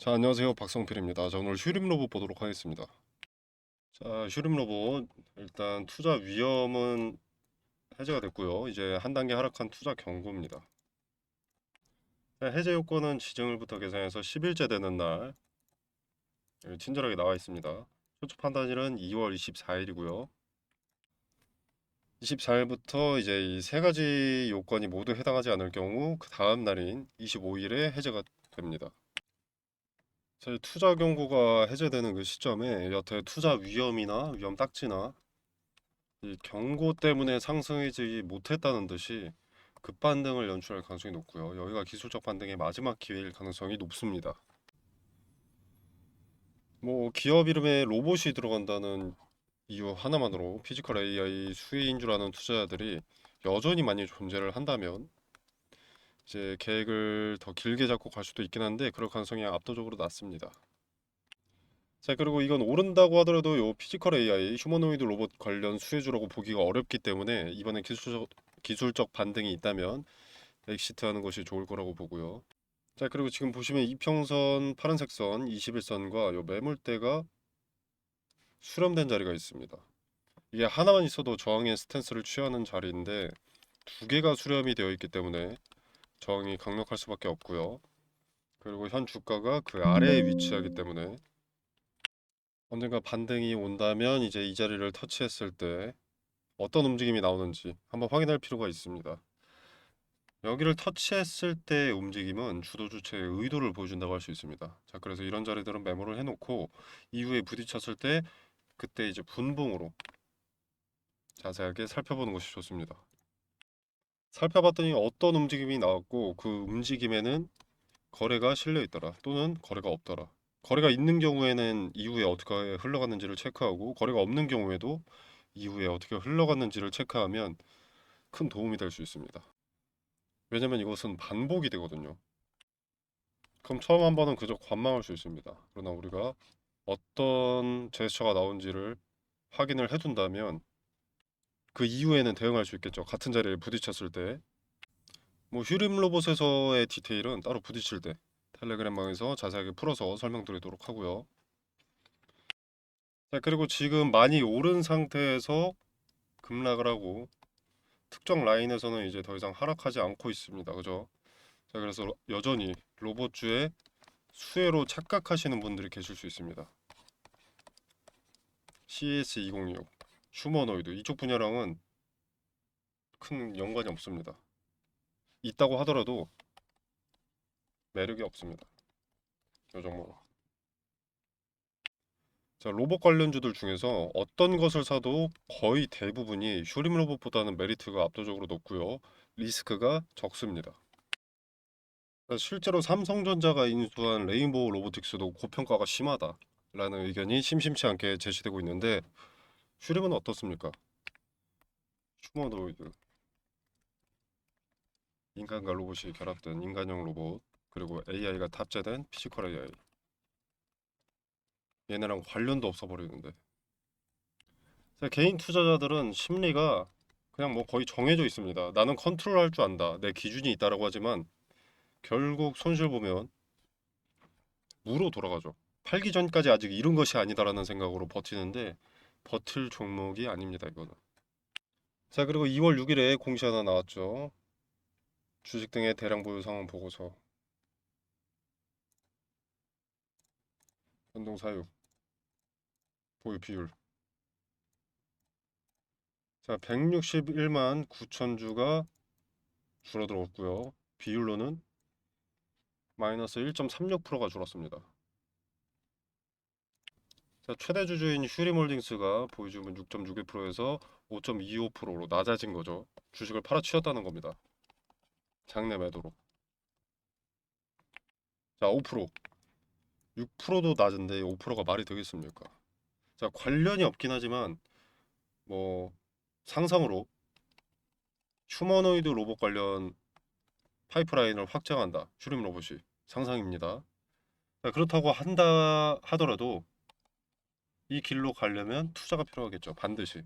자, 안녕하세요. 박성필입니다. 자, 오늘 슈림 로봇 보도록 하겠습니다. 자, 슈림 로봇 일단 투자 위험은 해제가 됐고요. 이제 한 단계 하락한 투자 경고입니다. 자, 해제 요건은 지정일부터 계산해서 10일째 되는 날 친절하게 나와 있습니다. 최초 판단일은 2월 24일이고요. 24일부터 이제 이 세 가지 요건이 모두 해당하지 않을 경우 그 다음 날인 25일에 해제가 됩니다. 제 투자 경고가 해제되는 그 시점에 여태 투자 위험이나 위험 딱지나 이 경고 때문에 상승하지 못했다는 듯이 급반등을 연출할 가능성이 높고요. 여기가 기술적 반등의 마지막 기회일 가능성이 높습니다. 뭐 기업 이름에 로봇이 들어간다는 이유 하나만으로 피지컬 AI 수혜인 줄 아는 투자자들이 여전히 많이 존재를 한다면 이제 계획을 더 길게 잡고 갈 수도 있긴 한데 그럴 가능성이 압도적으로 낮습니다. 자, 그리고 이건 오른다고 하더라도 요 피지컬 AI 휴머노이드 로봇 관련 수혜주라고 보기가 어렵기 때문에 이번에 기술적 반등이 있다면 엑시트하는 것이 좋을 거라고 보고요. 자, 그리고 지금 보시면 이평선 파란색 선 21선과 요 매물대가 수렴된 자리가 있습니다. 이게 하나만 있어도 저항의 스탠스를 취하는 자리인데 두 개가 수렴이 되어 있기 때문에 저항이 강력할 수밖에 없고요. 그리고 현 주가가 그 아래에 위치하기 때문에 언젠가 반등이 온다면 이제 이 자리를 터치했을 때 어떤 움직임이 나오는지 한번 확인할 필요가 있습니다. 여기를 터치했을 때의 움직임은 주도 주체의 의도를 보여준다고 할 수 있습니다. 자, 그래서 이런 자리들은 메모를 해놓고 이후에 부딪혔을 때 그때 이제 분봉으로 자세하게 살펴보는 것이 좋습니다. 살펴봤더니 어떤 움직임이 나왔고 그 움직임에는 거래가 실려 있더라 또는 거래가 없더라. 거래가 있는 경우에는 이후에 어떻게 흘러갔는지를 체크하고 거래가 없는 경우에도 이후에 어떻게 흘러갔는지를 체크하면 큰 도움이 될 수 있습니다. 왜냐면 이것은 반복이 되거든요. 그럼 처음 한 번은 그저 관망할 수 있습니다. 그러나 우리가 어떤 제스처가 나온지를 확인을 해둔다면 그 이후에는 대응할 수 있겠죠. 같은 자리에 부딪혔을 때. 뭐 휴림 로봇에서의 디테일은 따로 부딪힐 때 텔레그램방에서 자세하게 풀어서 설명드리도록 하고요. 자, 그리고 지금 많이 오른 상태에서 급락을 하고 특정 라인에서는 이제 더 이상 하락하지 않고 있습니다. 그죠? 자, 그래서 여전히 로봇주의 수혜로 착각하시는 분들이 계실 수 있습니다. CS2026, 휴머노이드 이쪽 분야랑은 큰 연관이 없습니다. 있다고 하더라도 매력이 없습니다. 이 종목. 자, 로봇 관련주들 중에서 어떤 것을 사도 거의 대부분이 슈림 로봇보다는 메리트가 압도적으로 높고요. 리스크가 적습니다. 자, 실제로 삼성전자가 인수한 레인보우 로보틱스도 고평가가 심하다라는 의견이 심심치 않게 제시되고 있는데 슈림은 어떻습니까? 휴머노이드, 인간과 로봇이 결합된 인간형 로봇, 그리고 AI가 탑재된 피지컬 AI. 얘네랑 관련도 없어 버리는데. 개인 투자자들은 심리가 그냥 뭐 거의 정해져 있습니다. 나는 컨트롤할 줄 안다. 내 기준이 있다라고 하지만 결국 손실 보면 무로 돌아가죠. 팔기 전까지 아직 이룬 것이 아니다라는 생각으로 버티는데 버틸 종목이 아닙니다, 이거는. 자, 그리고 2월 6일에 공시 하나 나왔죠. 주식 등의 대량 보유 상황 보고서. 변동 사유, 보유 비율. 자, 161만 9천 주가 줄어들었고요. 비율로는 마이너스 1.36%가 줄었습니다. 자, 최대 주주인 슈리몰딩스가 보유주분 6.61%에서 5.25%로 낮아진 거죠. 주식을 팔아치웠다는 겁니다. 장내 매도로. 자, 5%. 6%도 낮은데 5%가 말이 되겠습니까? 자, 관련이 없긴 하지만 뭐 상상으로 휴머노이드 로봇 관련 파이프라인을 확장한다. 슈림 로봇이 상상입니다. 자, 그렇다고 한다 하더라도 이 길로 가려면 투자가 필요하겠죠. 반드시.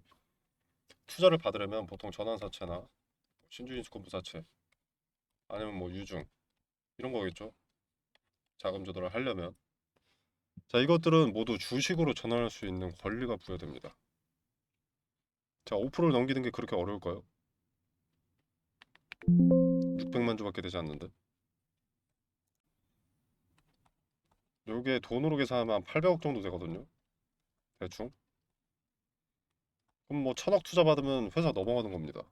투자를 받으려면 보통 전환사채나 신주인수 건부사채 아니면 뭐 유증 이런 거겠죠. 자금 조달을 하려면. 자, 이것들은 모두 주식으로 전환할 수 있는 권리가 부여됩니다. 자, 5%를 넘기는 게 그렇게 어려울까요? 600만 주밖에 되지 않는데. 요게 돈으로 계산하면 한 800억 정도 되거든요. 대충. 그럼 뭐 1000억 투자 받으면 회사 넘어가는 겁니다.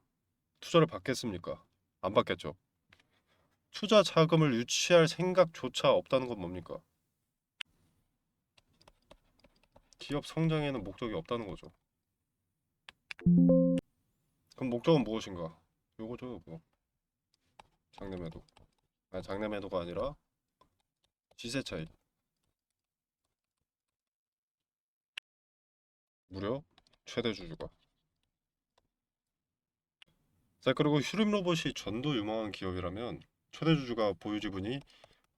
투자를 받겠습니까? 안 받겠죠. 투자 자금을 유치할 생각조차 없다는 건 뭡니까? 기업 성장에는 목적이 없다는 거죠. 그럼 목적은 무엇인가? 요거죠, 요거. 장래 매도. 아니, 장래 매도가 아니라 시세 차익. 무려 최대 주주가. 자, 그리고 휴림 로봇이 전도 유망한 기업이라면 최대 주주가 보유 지분이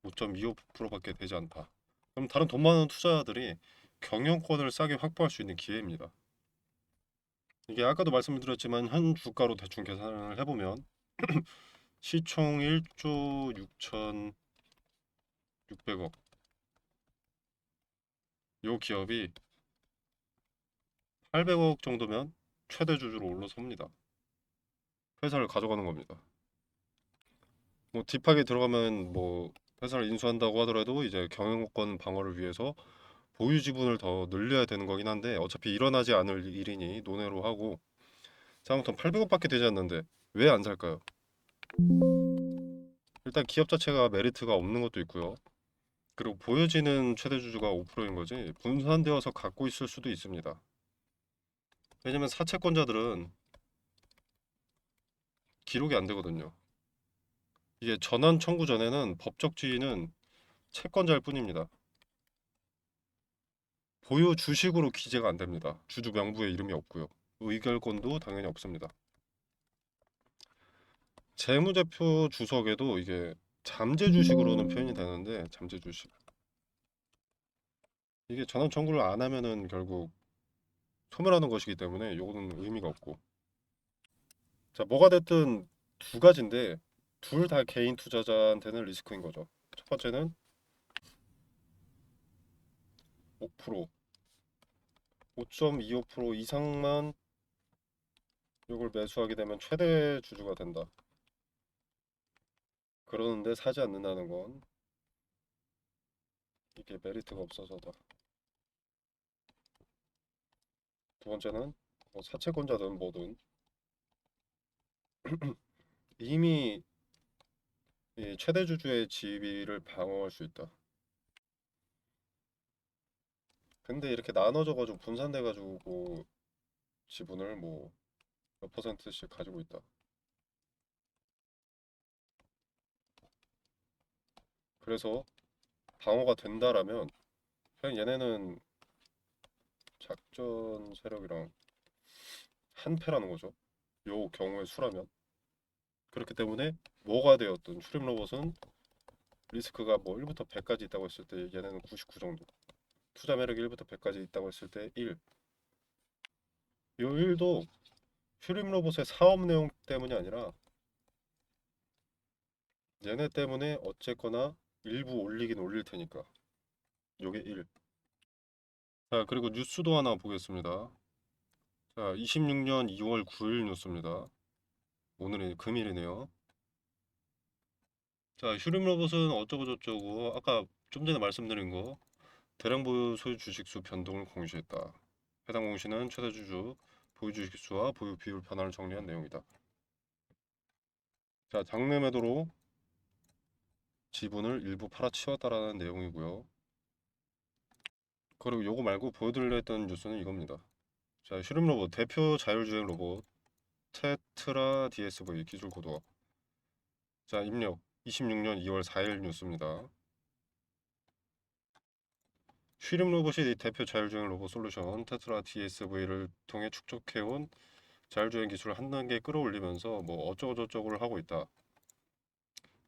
5.25%밖에 되지 않다. 그럼 다른 돈 많은 투자자들이 경영권을 싸게 확보할 수 있는 기회입니다. 이게 아까도 말씀드렸지만 현 주가로 대충 계산을 해보면 시총 1조 6,600억. 요 기업이 800억 정도면 최대 주주로 올라섭니다. 회사를 가져가는 겁니다. 뭐 딥하게 들어가면 뭐 회사를 인수한다고 하더라도 이제 경영권 방어를 위해서 보유 지분을 더 늘려야 되는 거긴 한데 어차피 일어나지 않을 일이니 논외로 하고. 자, 아무튼 800억밖에 되지 않는데 왜 안 살까요? 일단 기업 자체가 메리트가 없는 것도 있고요. 그리고 보여지는 최대 주주가 5%인 거지 분산되어서 갖고 있을 수도 있습니다. 왜냐면 사채권자들은 기록이 안 되거든요. 이게 전환 청구 전에는 법적 지위는 채권자일 뿐입니다. 보유 주식으로 기재가 안 됩니다. 주주 명부에 이름이 없고요. 의결권도 당연히 없습니다. 재무제표 주석에도 이게 잠재 주식으로는 표현이 되는데 잠재 주식. 이게 전환 청구를 안 하면은 결국 소멸하는 것이기 때문에 이거는 의미가 없고. 자, 뭐가 됐든 두 가지인데 둘 다 개인 투자자한테는 리스크인 거죠. 첫 번째는 5%, 5.25% 이상만 이걸 매수하게 되면 최대 주주가 된다. 그러는데 사지 않는다는 건 이게 메리트가 없어서다. 두 번째는 뭐 사채권자든 뭐든 이미 이 최대 주주의 지위를 방어할 수 있다. 근데 이렇게 나눠져가지고 분산돼가지고 지분을 뭐 몇 퍼센트씩 가지고 있다. 그래서 방어가 된다라면 그냥 얘네는 작전 세력이랑 한패라는 거죠. 요 경우의 수라면. 그렇기 때문에 뭐가 되었든 추림 로봇은 리스크가 뭐 1부터 100까지 있다고 했을 때 얘네는 99 정도. 투자 매력이 1부터 100까지 있다고 했을 때 1. 요 1도 슈림 로봇의 사업 내용 때문이 아니라 얘네 때문에 어쨌거나 일부 올리긴 올릴 테니까. 요게 1. 자, 그리고 뉴스도 하나 보겠습니다. 자, 26년 2월 9일 뉴스입니다. 오늘이 금일이네요. 자, 슈림 로봇은 어쩌고 저쩌고 아까 좀 전에 말씀드린 거 대량 보유 소유 주식수 변동을 공시했다. 해당 공시는 최대 주주 보유 주식수와 보유 비율 변화를 정리한 내용이다. 자, 장내 매도로 지분을 일부 팔아치웠다라는 내용이고요. 그리고 요거 말고 보여드리려 했던 뉴스는 이겁니다. 자, 슈림 로봇 대표 자율주행 로봇 테트라 DSV 기술 고도화. 자, 입력 26년 2월 4일 뉴스입니다. 슈림 로봇이 대표 자율주행 로봇 솔루션 테트라 DSV를 통해 축적해온 자율주행 기술을 한 단계 끌어올리면서 뭐 어쩌고저쩌고를 하고 있다.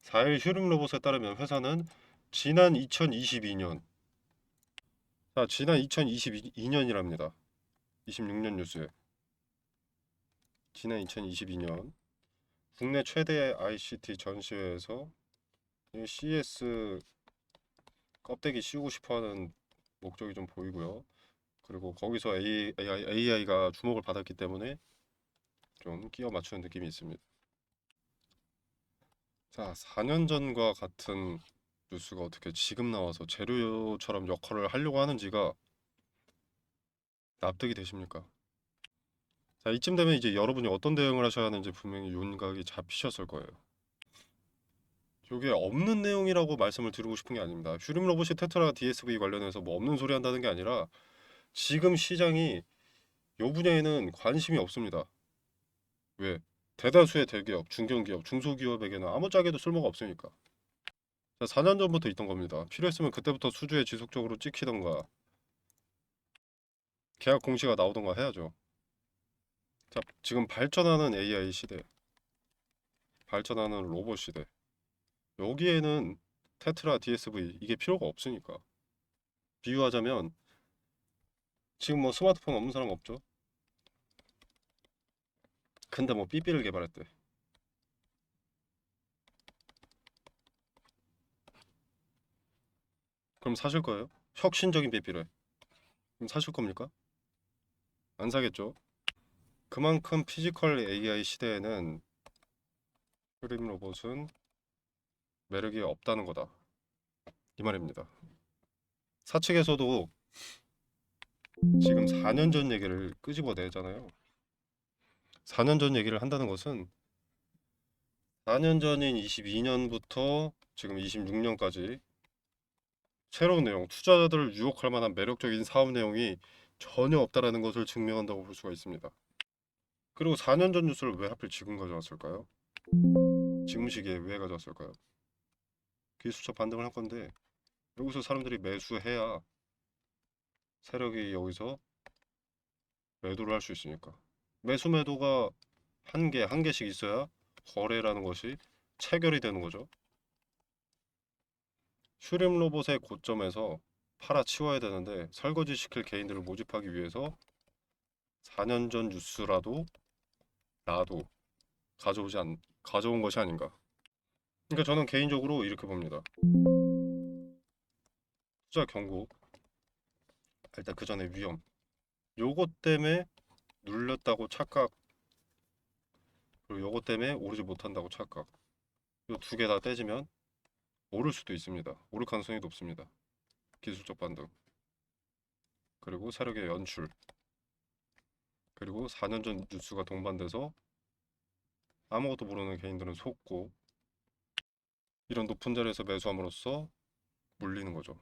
4일 슈림 로봇에 따르면 회사는 지난 2022년, 자, 지난 2022년이랍니다. 26년 뉴스에. 지난 2022년 국내 최대 ICT 전시회에서 CS 껍데기 씌우고 싶어하는 목적이 좀 보이고요. 그리고 거기서 AI가 주목을 받았기 때문에 좀 끼워 맞추는 느낌이 있습니다. 자, 4년 전과 같은 뉴스가 어떻게 지금 나와서 재료처럼 역할을 하려고 하는지가 납득이 되십니까? 자, 이쯤 되면 이제 여러분이 어떤 대응을 하셔야 하는지 분명히 윤곽이 잡히셨을 거예요. 이게 없는 내용이라고 말씀을 드리고 싶은 게 아닙니다. 슈림 로봇이 테트라 DSV 관련해서 뭐 없는 소리 한다는 게 아니라 지금 시장이 이 분야에는 관심이 없습니다. 왜? 대다수의 대기업, 중견기업, 중소기업에게는 아무짝에도 쓸모가 없으니까. 자, 4년 전부터 있던 겁니다. 필요했으면 그때부터 수주에 지속적으로 찍히던가 계약 공시가 나오던가 해야죠. 자, 지금 발전하는 AI 시대, 발전하는 로봇 시대. 여기에는 테트라 DSV 이게 필요가 없으니까. 비유하자면 지금 뭐 스마트폰 없는 사람 없죠? 근데 뭐 삐삐를 개발했대. 그럼 사실 거예요? 혁신적인 삐삐를. 그럼 사실 겁니까? 안 사겠죠? 그만큼 피지컬 AI 시대에는 프림 로봇은 매력이 없다는 거다. 이 말입니다. 사측에서도 지금 4년 전 얘기를 끄집어내잖아요. 4년 전 얘기를 한다는 것은 4년 전인 22년부터 지금 26년까지 새로운 내용, 투자자들을 유혹할 만한 매력적인 사업 내용이 전혀 없다라는 것을 증명한다고 볼 수가 있습니다. 그리고 4년 전 뉴스를 왜 하필 지금 가져왔을까요? 지금 시기에 왜 가져왔을까요? 기술적 반등을 할 건데 여기서 사람들이 매수해야 세력이 여기서 매도를 할 수 있으니까. 매수 매도가 한 개씩 있어야 거래라는 것이 체결이 되는 거죠. 슈림 로봇의 고점에서 팔아치워야 되는데 설거지 시킬 개인들을 모집하기 위해서 4년 전 뉴스라도 나도 가져온 것이 아닌가. 그러니까 저는 개인적으로 이렇게 봅니다. 투자 경고, 일단 그 전에 위험. 요것 때문에 눌렸다고 착각, 그리고 요것 때문에 오르지 못한다고 착각. 요 두 개 다 떼지면 오를 수도 있습니다. 오를 가능성이 높습니다. 기술적 반등, 그리고 세력의 연출, 그리고 4년 전 뉴스가 동반돼서 아무것도 모르는 개인들은 속고 이런 높은 자리에서 매수함으로써 물리는 거죠.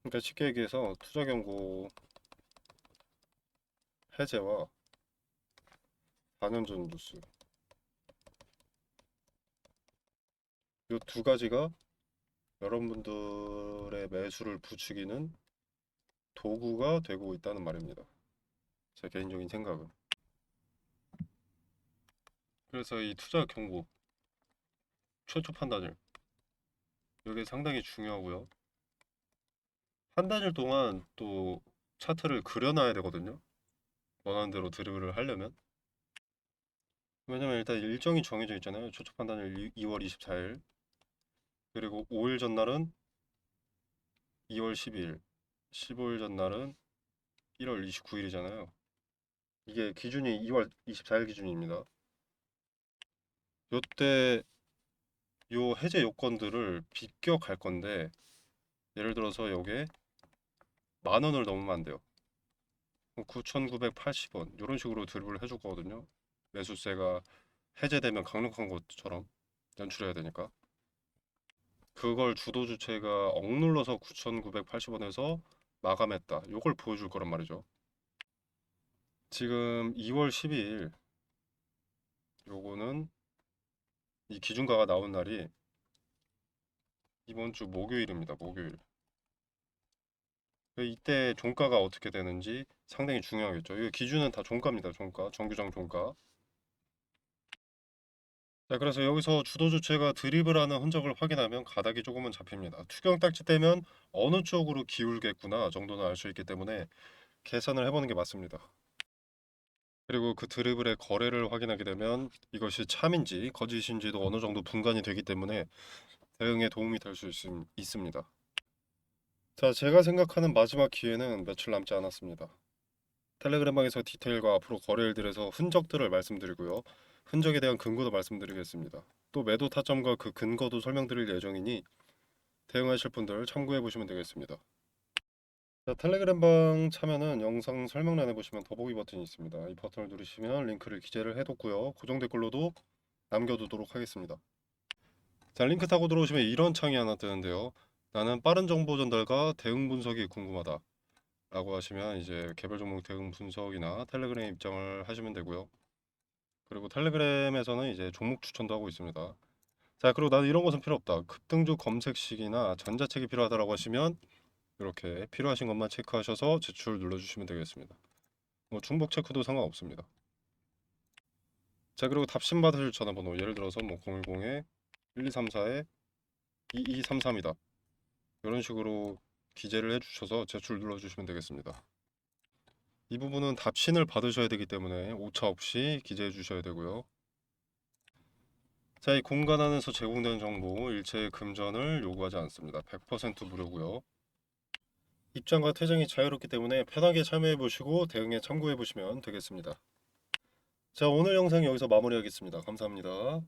그러니까 쉽게 얘기해서 투자 경고 해제와 4년 전 뉴스 이 두 가지가 여러분들의 매수를 부추기는 도구가 되고 있다는 말입니다. 제 개인적인 생각은. 그래서 이 투자 경고 최초 판단일 이게 상당히 중요하고요. 판단일 동안 또 차트를 그려놔야 되거든요. 원하는 대로 드리블을 하려면. 왜냐면 일단 일정이 정해져 있잖아요. 최초 판단일 2월 24일 그리고 5일 전날은 2월 12일 15일 전날은 1월 29일이잖아요. 이게 기준이 2월 24일 기준입니다. 요때 요 해제 요건들을 비껴 갈 건데 예를 들어서 요게 10,000원을 넘으면 안 돼요. 9,980원 이런 식으로 드립을 해줄 거거든요. 매수세가 해제되면 강력한 것처럼 연출해야 되니까 그걸 주도 주체가 억눌러서 9,980원에서 마감했다. 요걸 보여줄 거란 말이죠. 지금 2월 12일 요거는 이 기준가가 나온 날이 이번 주 목요일입니다. 목요일. 이때 종가가 어떻게 되는지 상당히 중요하겠죠. 이 기준은 다 종가입니다. 종가, 정규장 종가. 자, 그래서 여기서 주도 주체가 드립을 하는 흔적을 확인하면 가닥이 조금은 잡힙니다. 투경 딱지 떼면 어느 쪽으로 기울겠구나 정도는 알 수 있기 때문에 계산을 해보는 게 맞습니다. 그리고 그 드리블의 거래를 확인하게 되면 이것이 참인지 거짓인지도 어느 정도 분간이 되기 때문에 대응에 도움이 될 수 있습니다. 자, 제가 생각하는 마지막 기회는 며칠 남지 않았습니다. 텔레그램방에서 디테일과 앞으로 거래 일들에서 흔적들을 말씀드리고요. 흔적에 대한 근거도 말씀드리겠습니다. 또 매도 타점과 그 근거도 설명드릴 예정이니 대응하실 분들 참고해 보시면 되겠습니다. 자, 텔레그램방 참여는 영상 설명란에 보시면 더보기 버튼이 있습니다. 이 버튼을 누르시면 링크를 기재를 해뒀고요. 고정 댓글로도 남겨두도록 하겠습니다. 자, 링크 타고 들어오시면 이런 창이 하나 뜨는데요. 나는 빠른 정보 전달과 대응 분석이 궁금하다 라고 하시면 이제 개별 종목 대응 분석이나 텔레그램 입장을 하시면 되고요. 그리고 텔레그램에서는 이제 종목 추천도 하고 있습니다. 자, 그리고 나는 이런 것은 필요 없다. 급등주 검색식이나 전자책이 필요하다라고 하시면 이렇게 필요하신 것만 체크하셔서 제출 눌러주시면 되겠습니다. 뭐 중복 체크도 상관없습니다. 자, 그리고 답신 받으실 전화번호 예를 들어서 뭐 010-1234-2233이다. 이런 식으로 기재를 해주셔서 제출 눌러주시면 되겠습니다. 이 부분은 답신을 받으셔야 되기 때문에 오차 없이 기재해 주셔야 되고요. 자, 이 공간 안에서 제공되는 정보 일체의 금전을 요구하지 않습니다. 100% 무료고요. 입장과 퇴장이 자유롭기 때문에 편하게 참여해 보시고 대응에 참고해 보시면 되겠습니다. 자, 오늘 영상 여기서 마무리하겠습니다. 감사합니다.